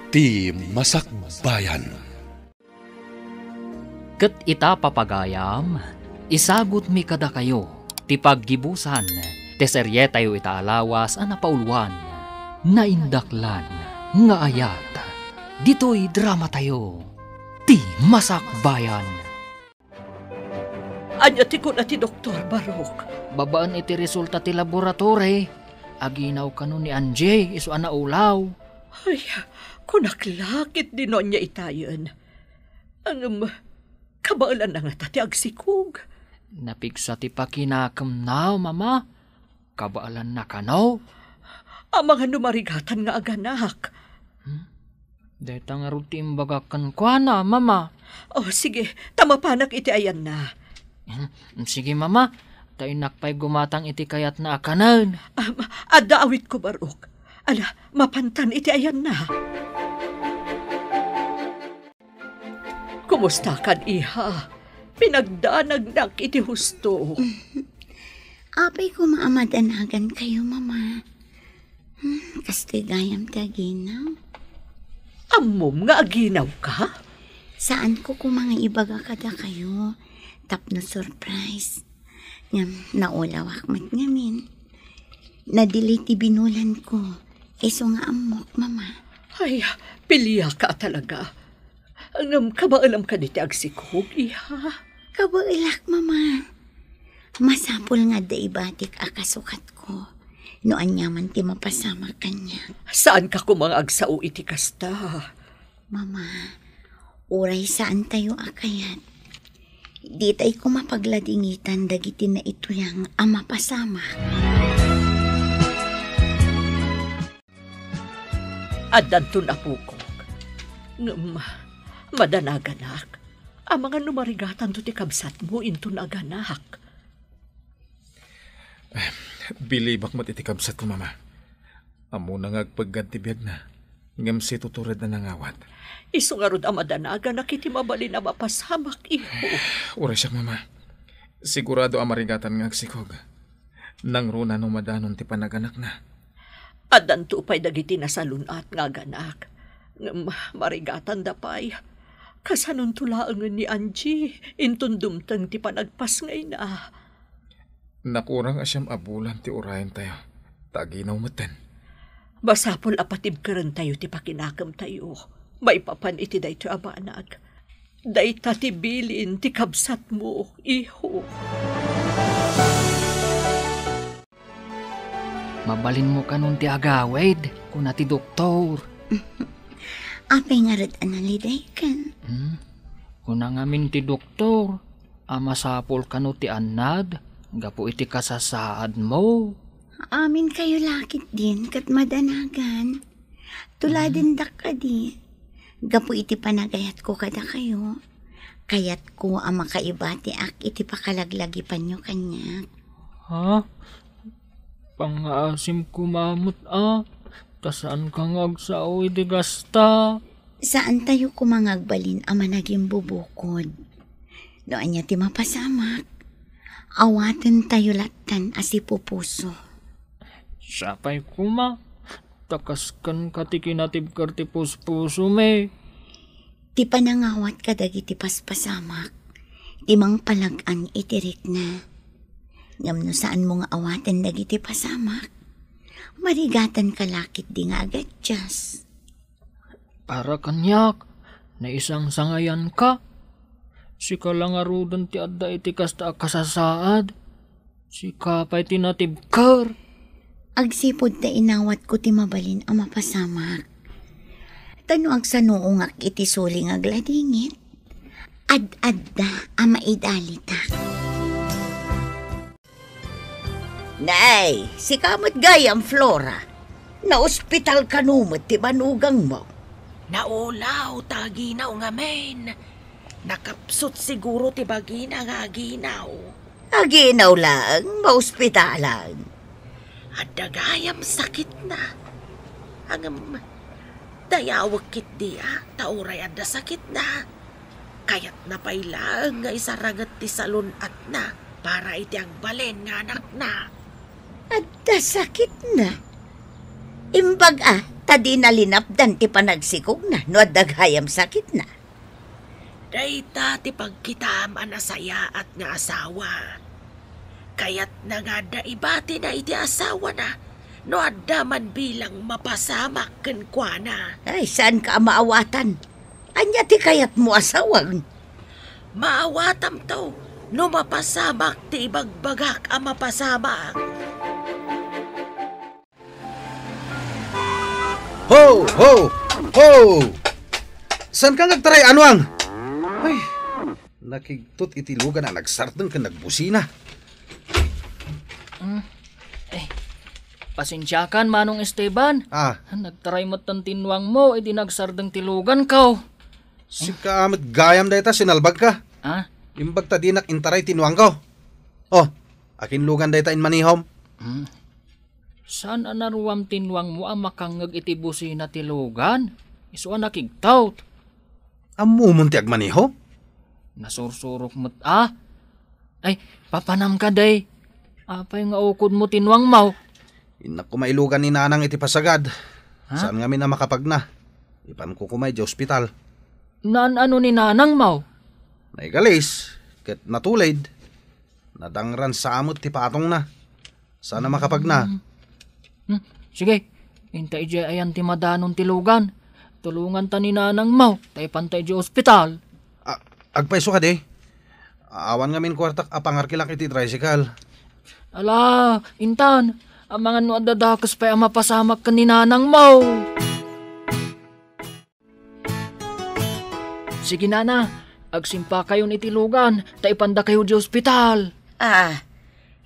Ti Masakbayan. Ket ita papagayam, isagot mi kada kayo, ti paggibusan, ti serye tayo ita alawas a napaulwan, naindaklan, nga ayat, dito'y drama tayo, ti Masakbayan. Anya ti ko na ti Dr. Barok. Babaan iti resulta ti laboratory, aginaw kano ni Anjay, iso ana ulaw. Ay, kunaklakit din niya itayon. Ang kabaalan na nga ti agsikog. Napigsa ti pakinakam na, mama. Kabaalan na kanaw. Ang mga numarigatan nga aganak. Deta nga ruti imbagakan kwa na, mama. Oh, sige, tamapanak iti ayan na. Sige, mama. Tayo nakpay gumatang iti kayat na akanan. Adaawit ko, Barok. Ala, mapantan iti ayan na. Kumusta kan, iha? Pinagdanagnak iti husto. Apay ko maamadanagan kayo, mama. Kastigayam ti aginaw. Amom nga aginaw ka? Saan ko mga ibaga kada kayo? Tapno surprise. Naulawak mat ngamin. Nadili ti binulan ko. Iso nga amok, mama. Ay, pilya ka talaga. Ang kabaalam ka diti agsikog, iha. Kabailak, mama. Masapol nga daibatik akasukat ko. Noan yaman ti mapasama kanya. Saan ka kumang agsao iti kasta? Mama, uray saan tayo akayat? Di tayo ko mapagladingitan dagiti na ito yang ama pasama. Adanto na pukog. Madanaganak. Ang mga numarigatan to ti kabsat mo into naganak. Bilibak mo't iti kabsat ko, mama. Amo na ngagpagganti biyag na. Ngam si tuturad na nangawat. Iso nga rod ang madanaga kiti mabali na mapasamak, iho. Ura siya, mama. Sigurado ang marigatan ng agsikog. Nang runa no madanon ti panaganak na. Adan tupay dagiti nasalunat nga ganak. Marigatan dapay. Kasanon tulaangan ni Angie. Intundumtang ti panagpas ngay na. Nakurang asyam abulan ti urayan tayo. Taginaw maten. Basapol apatib karan tayo ti pakinakam tayo. May papan iti day to abanag. Day tatibilin ti kabsat mo, iho. Mabalin mo ka nun ti agawid, kuna ti doktor. Apay nga rin analiday ka. Kuna ngamin ti doktor, amasapol ka no ti anad, gapo iti kasasaad mo. Amin kayo lakit din, kat madanagan. Tuladin dak ka di. Gapo iti panagayat ko kada kayo. Kayat ko ang makaibati ak iti pakalaglagipan nyo kanya. Ha? Pang-aasim kumamot Tasaan ka ngagsao iti gasta? Saan tayo kumangagbalin ang managing bubukod? Noan niya ti mapasamak. Awaten tayo latan asipupuso. Sapay kuma. Takaskan katikinatib karti puspuso me. Ti panangawat ka dagiti paspasamak. Ti mang palagan itirik na. Ngam no saan mo nga awaten dagiti pasamak. Marigatan ka lakit di nga agad jas. Para kanyak, na isang sangayan ka. Si kalangarudan ti adda iti kasta kasasaad. Si kapay tinatibkar. Agsipod ta inawat ko ti mabalin ang mapasamak. Tano ang sanuungak iti suling agladingit. Ad-adda ang maidalita. Nay, si kamot gayam Flora. Na-ospital ka numot ti banugang mo. Naulaw, taginaw nga men. Nakapsot siguro ti bagina nga aginaw. Aginaw lang, ma-ospitalan. At dagayam sakit na. Ang dayawag kit diya, tauray adda sakit na. Kayat na pailang nga isaragat ti salon at na para iti agbalen nga anak na. Adda sakit na. Imbag Tadi na linapdan ti panagsikog na, no daghayam sakit na. Dayta ti pagkitam anasaya at nga asawa. Kaya't nangada ibati na iti asawa na, no adda man bilang mapasamak ken kuana. Ay, saan ka maawatan? Anya ti kayat mo asawang? Maawatam to, no mapasamak ti ibagbagak ang mapasamak. Ho! Ho! Ho! San ka nagtaray, Anwang? Ay, nakigtot itilugan na nagsartang ka nagbusina. Pasensyakan, Manong Esteban. Ah, Nagtaray mo't ng tinwang mo, edi nagsardang tilugan ka. si kaamit gayam dayta sinalbag ka. Ah? Imbag ta di nakintaray tinuang ko. Oh, akin lugan dayta in manihom. Saan anaruam tinwang mo ang makangag iti busina tilugan? Iso nakigtaw. Amumunti ag manihom? Nasursurok mo't Ay, papanam ka day. Apay nga ukod mo tinwang mo. Inak kumailugan ni nanang iti pasagad. Saan nga mi na makapag na? Ipan ko kumay di ospital. Ano ni nanang mo? Naigalis, ket natulid. Nadangran sa amot ti patong na. Sana makapag na. Sige, hintay di ayan ti madanon tilugan. Tulungan ta ni nanang mo, tay pantay di ospital. Agpaiso ka di. Awan nga min kwartak apangarkilak iti tricycle. Ala, Intan, ang mga no adadakas pa ang mapasamak ka ni nanang mo. Sige nana, agsimpa kayo ni tilugan, taipanda kayo di ospital.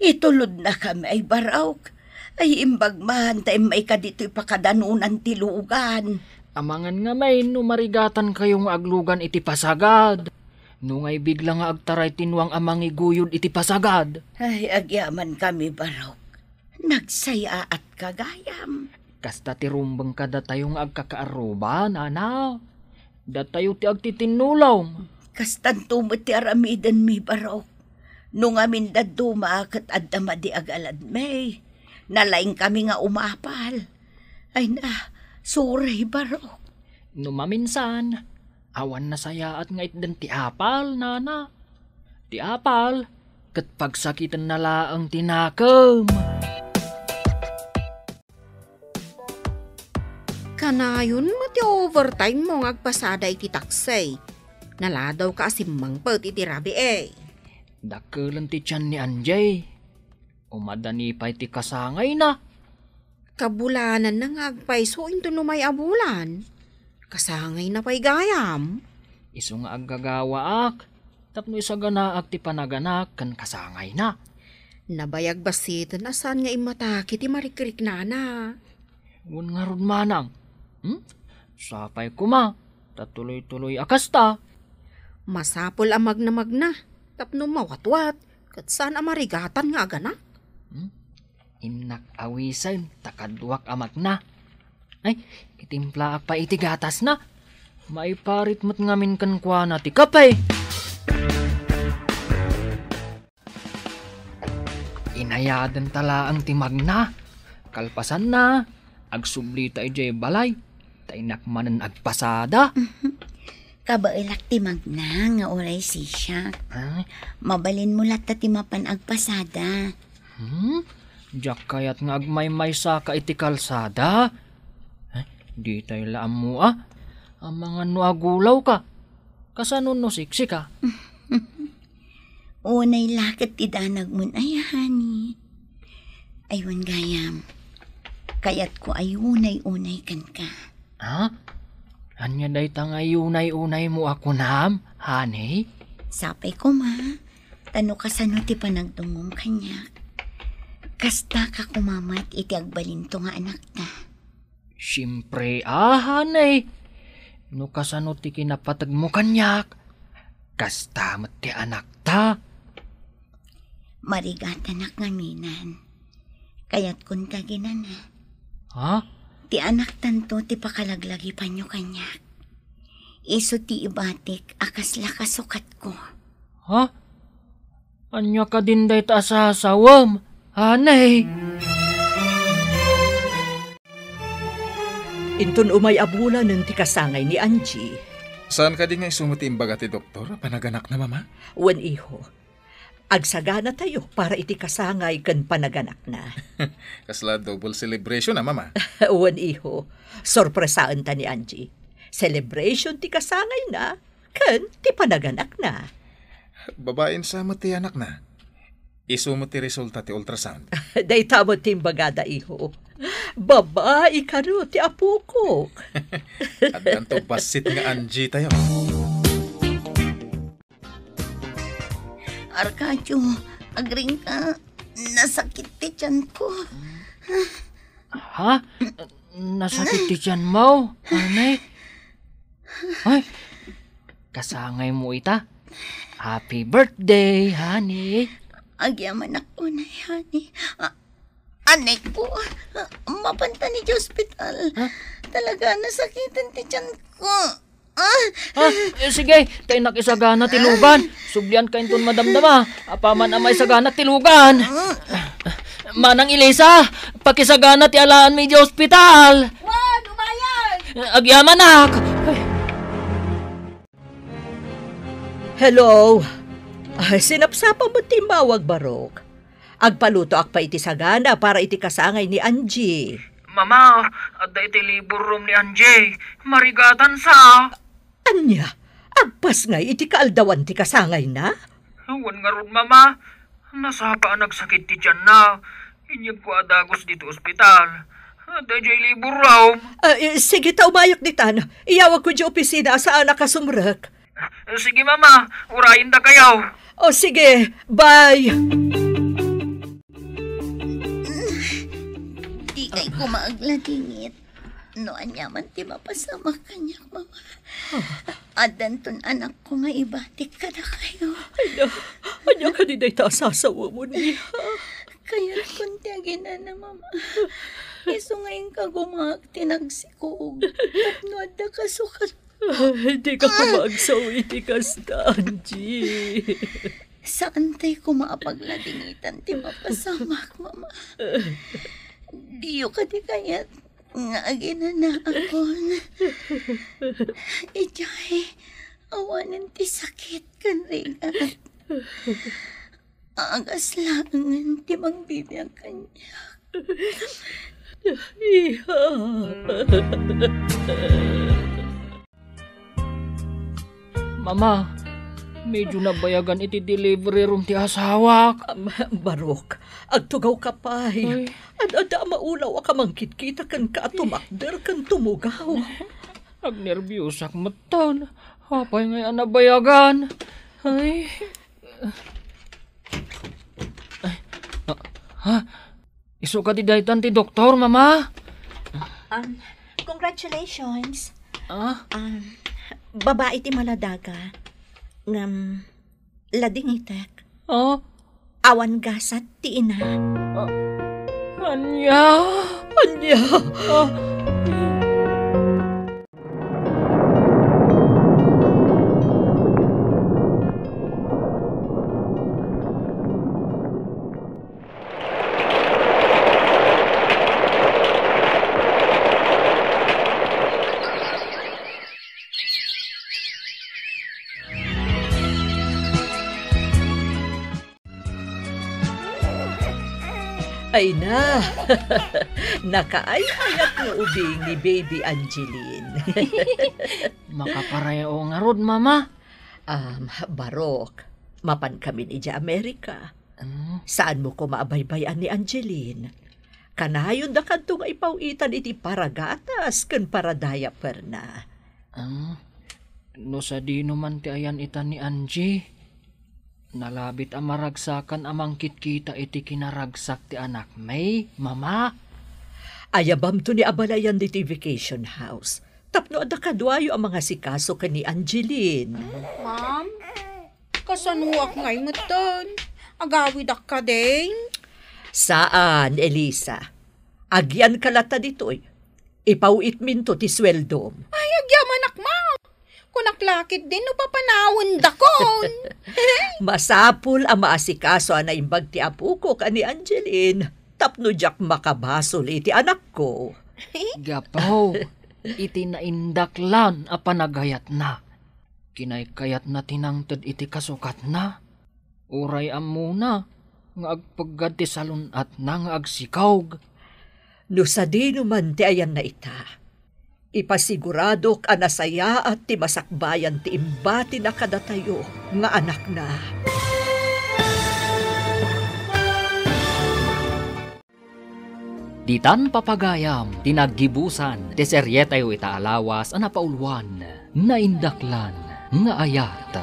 Itulod na kami ay barawk. Ay imbagman tayo may kadito ipakadanunan tilugan. Amangan nga may numarigatan kayong aglugan iti pasagad. Nungay bigla nga agtaray tinwang amang iguyod iti pasagad. Ay agyaman kami barawk. Nagsaya at kagayam. Kasta ti rumbang ka datayong agkakaaruba, nana. Datayo ti agtitinulong. Kastan tumot ti aramidan mi barawk. Nung amin daduma kat addama di agalad may. Nalaing kami nga umapal. Ay na, suray barawk. Numaminsan, awan na saya at ngait den ti apal, nana. Ti apal, kat pagsakitan na laang tinakam. Kanayon mo ti overtime mo ngagpasada iti taksay. Naladaw ka asimang pati iti rabi Dakelan ti tiyan ni Anjay. Umadani pa iti kasangay na. Kabulanan na ngagpaiso into no may abulan. Kasangay na pa'y gayam. Iso nga aggagawaak. Tapno isa ganaak ti panaganak kan kasangay na. Nabayag basitan asan nga imataki ti marikrik nana. Wan nga rod manang. Sapay kuma. Tatuloy-tuloy akasta. Masapol amag na magna. Tapno mawatwat. Kat saan amarigatan nga aganak? Inak awisan, takadwak amak na. Ay, itimpla pa iti gatas na. Maiparit mo't ngamin kan kwa na ti kapay. Inayadan tala ang timag na. Kalpasan na. Agsublita ijay balay. Tainak manan agpasada. Kabailak timag na nga oray siya. Ay, Mabalin mo lat ti mapan agpasada. Diyak kayat nga agmay-may sa ka iti kalsada. Di tayo laam mo Ang mga nuagulaw ka. Kasanon no siksi ka. Unay lakit ti danag mun ay hani. Aywan gayam. Kayat ko ay unay-unay kan ka. Anya day tangay unay-unay mo ako nam, honey? Sapay ko ma. Tano kasano ti panagdungom kanya. Kasta ka kumamat iti agbalinto nga anak ta. Siyempre, honey. No kasano ti kinapatag mo kanyak. Kasta mat ti anak ta. Marigatan ak ngaminan. Kayat kun kaginan Ha? Ti anak tanto ti pakalaglagi pa nyo kanyak. Iso ti ibatik akas lakasukat ko. Ha? Anya ka din day ta asasawam, honey? Inton umay abula ng tikasangay ni Angie. Saan ka di nga isumuti imbaga ti doktor? Panaganak na, mama? Wan iho. Agsagana tayo para iti kasangay kan panaganak na. Kasla double celebration na, mama. Wan iho. Sorpresaan ta ni Angie. Celebration ti kasangay na, kan ti panaganak na. Babaen sa mo ti anak na. Isumo ti resulta ti ultrasound. Day tamo ti imbagada iho. Babae ka ro ti apo ko. At ganto basit nga Angie tayo. Arcadio, agring ka. Nasakit ti tiyan ko. Ha? Nasakit ti tiyan mo, anay? Ay, kasangay mo ita. Happy birthday, honey. Agyaman ako na, honey. Anay ko, mapanta ni hospital. Talaga nasakitan ti tiyan ko. Sige, tayo nakisagana tilugan. Sublian ka inton madamdama. Apaman amay sagana tilugan. Manang Elisa, pakisagana ti alaan mi di hospital. Wan, umayan! Agyaman nak. Hello. Sinapsapa mo ti mawag barok. Agpaluto ak pa iti sagana para iti kasangay ni Angie. Mama, adda iti libur room ni Angie. Marigatan sa. Anya, agpas nga iti kaaldawan ti kasangay na? Wan nga ron, mama. Nasapa nagsakit ti tiyan na. Inyag ko adagos dito ospital. Adda jay libur raw. Sige ta umayok ni Tan. Iyawag ko di opisina saan nakasumrek. Sige, mama. Urayin da kayo. O sige, bye. Di kay kumaagladingit. No, anyaman ti mapasama kanya, mama. Adanton anak ko nga ibatik ka na kayo. Anya ka di day ta sasawa mo niya. Kaya kuntagin na, mama. Iso ngayon ka gumag tinagsikog. At nuada ka sukat. Hindi ka kumagsaw iti kasta, Angie. Saan tayo kumapagladingitan ti mapasamak, mama? Diyo ka di kayat nga agina na akon. Ijay, awanan ti sakit kan ringat. Agas langan ti mangbibiyang kanya. Iha. Mama, medyo nabayagan iti delivery room ti asawak. Barok, agtugaw ka pa. Ay. Ada maulaw ka mangkit-kita kan ka tumakder kan tumugaw. Agnerbyusak matan. Hapay ngayon nabayagan. Ay. Iso ka di daytan ti doktor, mama? Congratulations. Babae ti maladaga. Lading itek. Awan gasat ti ina. Anya? Ay na, nakaay-ayat nga ubing ni baby Angeline. Makapareho nga rod, mama. Barok, mapan kami ni Amerika. Saan mo ko maabaybayan ni Angeline? Kanayon da kanto nga ipawitan iti paragatas kan paradaya perna. No sa di naman ti ayan itan ni Angie. Nalabit ang maragsakan amang kitkita iti kinaragsak ti anak may, mama. Ayabam to ni abalayan di vacation house. Tapno ada kadwayo ang mga sikaso ka ni Angeline. Ma'am, kasanuak ngay matan. Agawid ak ka din. Saan, Elisa? Agyan kalata dito'y. Ipauit minto ti sweldom. Ay, agyaman ak, ma'am. Kunaklakit din no papanawon dakon. Masapul ang maasikaso na imbag ti apo ko ka ni Angeline. Tapno jak makabasol iti anak ko. Gapaw, iti naindaklan a panagayat na. Kinaykayat na tinangtad iti kasukat na. Uray amuna, nga agpagad ti salunat na nga agsikawg. No sa di naman ti ayan na ita, ipasiguradok anasaya at ti masakbayan ti imbati na kadatayo nga anak na. Ditan papagayam, tinaggibusan, ti serye tayo itaalawas ang napaulwan, naindaklan, nga ayat.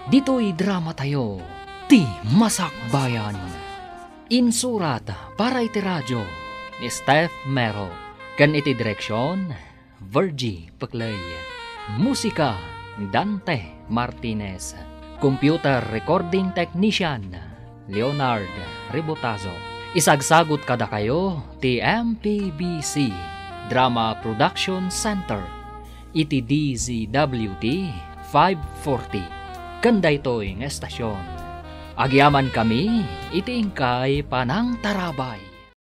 Dito'y drama tayo, ti Masakbayan. Insurat para iti radyo, ni Steph Mero. Kan iti direksyon, Virgie Paclay. Musika, Dante Martinez. Computer Recording Technician, Leonard Ribotazo. Isagsagot kada kayo, ti MPBC Drama Production Center. Iti DZWD 540. Kanda ito'y ng estasyon. Agyaman kami, iti ingkay panang tarabay.